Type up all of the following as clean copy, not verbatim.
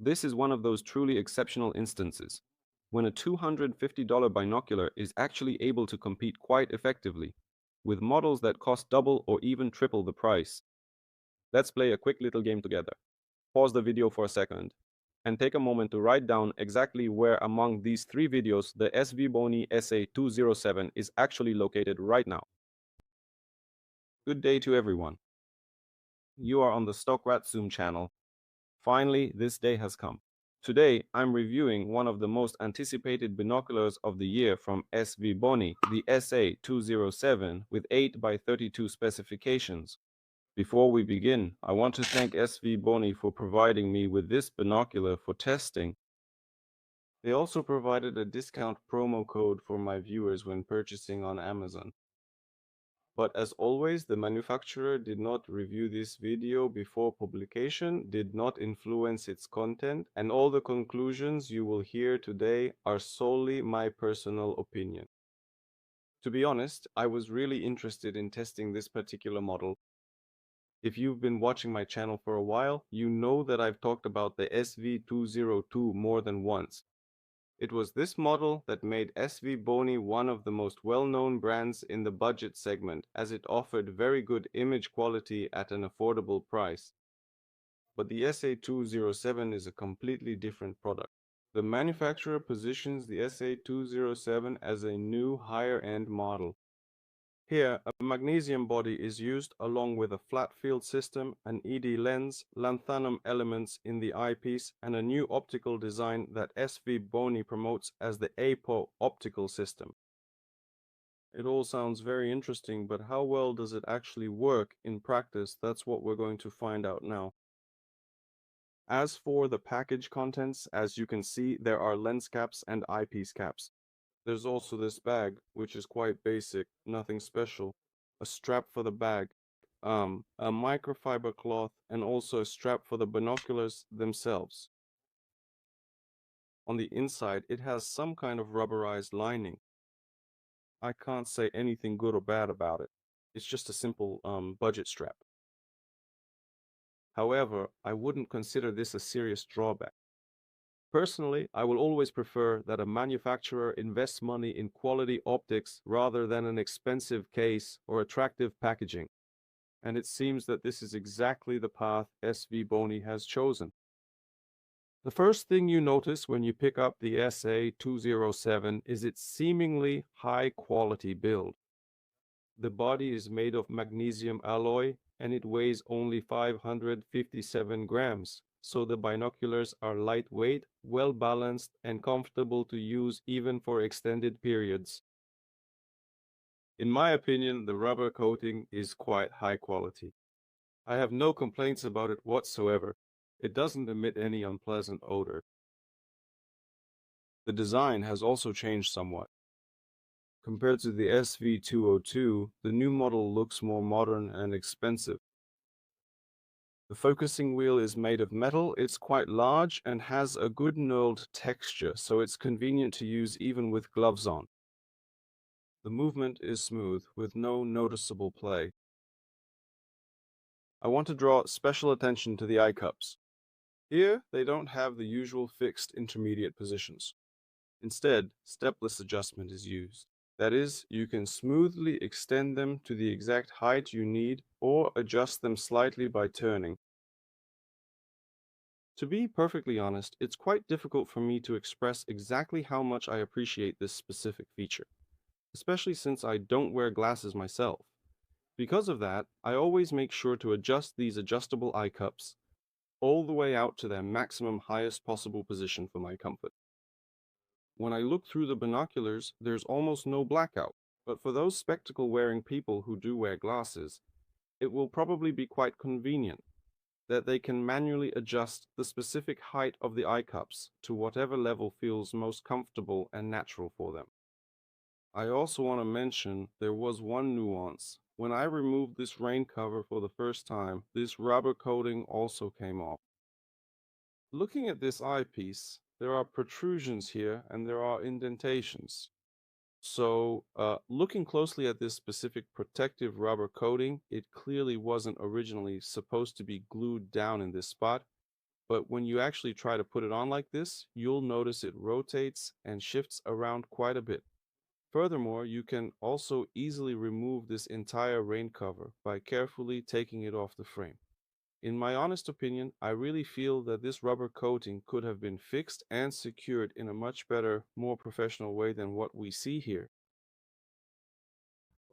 This is one of those truly exceptional instances, when a $250 binocular is actually able to compete quite effectively, with models that cost double or even triple the price. Let's play a quick little game together. Pause the video for a second, and take a moment to write down exactly where among these three videos the Svbony SA207 is actually located right now. Good day to everyone. You are on the Stockrat Zoom channel. Finally, this day has come. Today, I'm reviewing one of the most anticipated binoculars of the year from Svbony, the SA207 with 8x32 specifications. Before we begin, I want to thank Svbony for providing me with this binocular for testing. They also provided a discount promo code for my viewers when purchasing on Amazon. But as always, the manufacturer did not review this video before publication, did not influence its content, and all the conclusions you will hear today are solely my personal opinion. To be honest, I was really interested in testing this particular model. If you've been watching my channel for a while, you know that I've talked about the SV202 more than once. It was this model that made Svbony one of the most well-known brands in the budget segment, as it offered very good image quality at an affordable price. But the SA207 is a completely different product. The manufacturer positions the SA207 as a new higher-end model. Here, a magnesium body is used along with a flat field system, an ED lens, Lanthanum elements in the eyepiece, and a new optical design that Svbony promotes as the APO Optical system. It all sounds very interesting, but how well does it actually work in practice? That's what we're going to find out now. As for the package contents, as you can see, there are lens caps and eyepiece caps. There's also this bag, which is quite basic, nothing special. A strap for the bag, a microfiber cloth, and also a strap for the binoculars themselves. On the inside, it has some kind of rubberized lining. I can't say anything good or bad about it. It's just a simple budget strap. However, I wouldn't consider this a serious drawback. Personally, I will always prefer that a manufacturer invests money in quality optics rather than an expensive case or attractive packaging. And it seems that this is exactly the path Svbony has chosen. The first thing you notice when you pick up the SA207 is its seemingly high-quality build. The body is made of magnesium alloy and it weighs only 557 grams. So the binoculars are lightweight, well-balanced, and comfortable to use even for extended periods. In my opinion, the rubber coating is quite high quality. I have no complaints about it whatsoever. It doesn't emit any unpleasant odor. The design has also changed somewhat. Compared to the SV202, the new model looks more modern and expensive. The focusing wheel is made of metal, it's quite large and has a good knurled texture, so it's convenient to use even with gloves on. The movement is smooth, with no noticeable play. I want to draw special attention to the eye cups. Here, they don't have the usual fixed intermediate positions. Instead, stepless adjustment is used. That is, you can smoothly extend them to the exact height you need or adjust them slightly by turning. To be perfectly honest, it's quite difficult for me to express exactly how much I appreciate this specific feature, especially since I don't wear glasses myself. Because of that, I always make sure to adjust these adjustable eye cups all the way out to their maximum highest possible position for my comfort. When I look through the binoculars, there's almost no blackout, but for those spectacle-wearing people who do wear glasses, it will probably be quite convenient that they can manually adjust the specific height of the eye cups to whatever level feels most comfortable and natural for them. I also want to mention there was one nuance. When I removed this rain cover for the first time, this rubber coating also came off. Looking at this eyepiece, there are protrusions here and there are indentations. So, looking closely at this specific protective rubber coating, it clearly wasn't originally supposed to be glued down in this spot. But when you actually try to put it on like this, you'll notice it rotates and shifts around quite a bit. Furthermore, you can also easily remove this entire rain cover by carefully taking it off the frame. In my honest opinion, I really feel that this rubber coating could have been fixed and secured in a much better, more professional way than what we see here.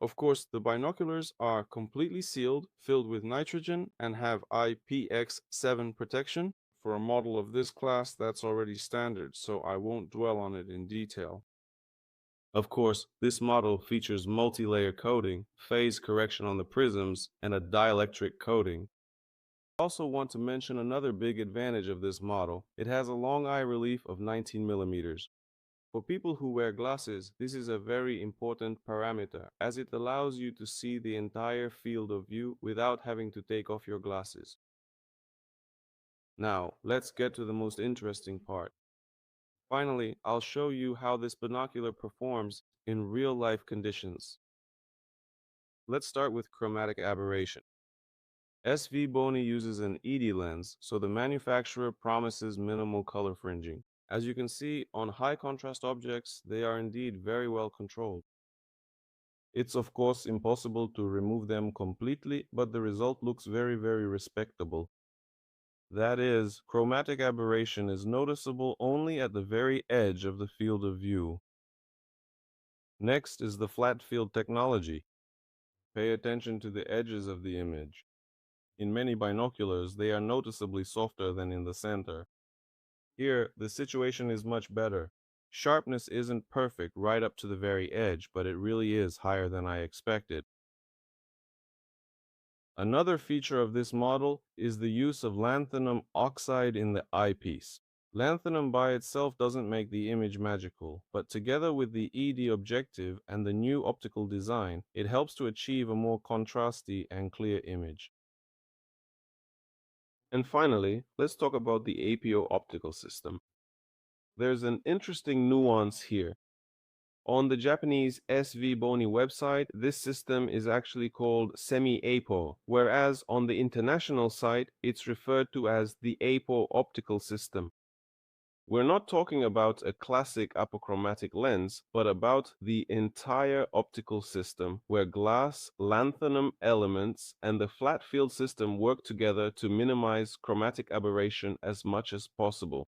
Of course, the binoculars are completely sealed, filled with nitrogen, and have IPX7 protection. For a model of this class, that's already standard, so I won't dwell on it in detail. Of course, this model features multi-layer coating, phase correction on the prisms, and a dielectric coating. I also want to mention another big advantage of this model. It has a long eye relief of 19 millimeters. For people who wear glasses, this is a very important parameter, as it allows you to see the entire field of view without having to take off your glasses. Now, let's get to the most interesting part. Finally, I'll show you how this binocular performs in real-life conditions. Let's start with chromatic aberration. Svbony uses an ED lens, so the manufacturer promises minimal color fringing. As you can see, on high contrast objects, they are indeed very well controlled. It's of course impossible to remove them completely, but the result looks very respectable. That is, chromatic aberration is noticeable only at the very edge of the field of view. Next is the flat field technology. Pay attention to the edges of the image. In many binoculars, they are noticeably softer than in the center. Here, the situation is much better. Sharpness isn't perfect right up to the very edge, but it really is higher than I expected. Another feature of this model is the use of lanthanum oxide in the eyepiece. Lanthanum by itself doesn't make the image magical, but together with the ED objective and the new optical design, it helps to achieve a more contrasty and clear image. And finally, let's talk about the APO optical system. There's an interesting nuance here. On the Japanese Svbony website, this system is actually called semi-APO, whereas on the international site, it's referred to as the APO optical system. We're not talking about a classic apochromatic lens, but about the entire optical system, where glass, lanthanum elements, and the flat field system work together to minimize chromatic aberration as much as possible.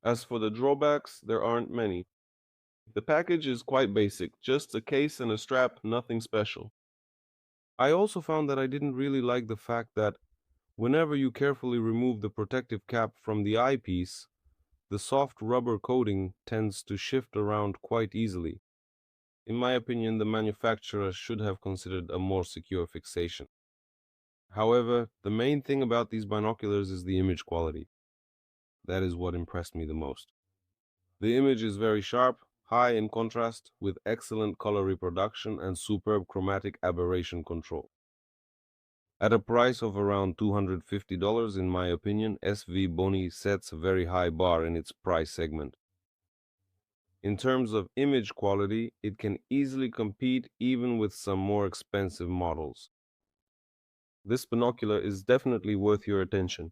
As for the drawbacks, there aren't many. The package is quite basic, just a case and a strap, nothing special. I also found that I didn't really like the fact that whenever you carefully remove the protective cap from the eyepiece, the soft rubber coating tends to shift around quite easily. In my opinion, the manufacturer should have considered a more secure fixation. However, the main thing about these binoculars is the image quality. That is what impressed me the most. The image is very sharp, high in contrast, with excellent color reproduction and superb chromatic aberration control. At a price of around $250, in my opinion, Svbony sets a very high bar in its price segment. In terms of image quality, it can easily compete even with some more expensive models. This binocular is definitely worth your attention.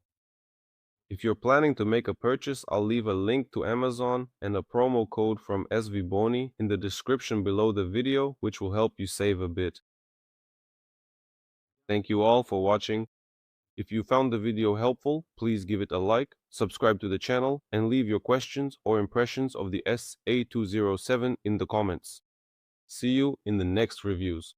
If you're planning to make a purchase, I'll leave a link to Amazon and a promo code from Svbony in the description below the video, which will help you save a bit. Thank you all for watching. If you found the video helpful, please give it a like, subscribe to the channel, and leave your questions or impressions of the SA207 in the comments. See you in the next reviews.